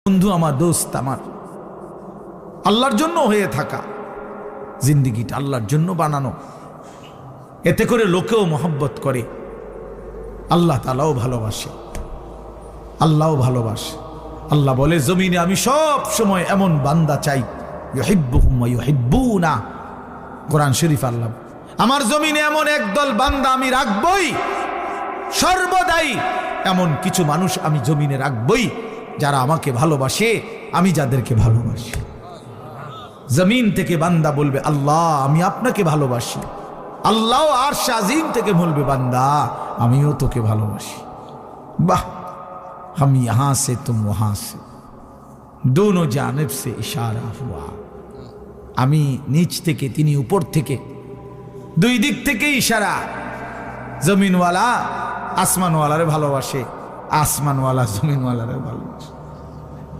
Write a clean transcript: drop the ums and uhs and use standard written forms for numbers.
বন্ধু আমার, দোস্ত আমার, আল্লাহর জন্য হয়ে থাকা, জিন্দিগিটা আল্লাহর জন্য বানানো, এতে করে লোকেও মহব্বত করে, আল্লাহ তাআলাও ভালোবাসে, আল্লাহও ভালোবাসে। আল্লাহ বলে জমিনে আমি সব সময় এমন বান্দা চাই, ইউহিব্বুহুম ওয়া ইউহিব্বুনা। কোরআন শরীফ আল্লাহ, আমার জমিনে এমন একদল বান্দা আমি রাখবই, সর্বদাই এমন কিছু মানুষ আমি জমিনে রাখবই যারা আমাকে ভালোবাসে, আমি যাদেরকে ভালোবাসি। জমিন থেকে বান্দা বলবে আল্লাহ আমি আপনাকে ভালোবাসি, আল্লাহ আরশ আজিম থেকে বলবে বান্দা আমিও তোকে ভালোবাসি। বাহ, हम यहां से तुम वहां से, दोनों जानिब से इशारा हुआ। আমি নিচ থেকে তিনি উপর থেকে, দুই দিক থেকে ইশারা। জমিনওয়ালা আসমানওয়ালারে ভালোবাসে, আসমানওয়ালা জমিনওয়ালারে ভালোবাসে।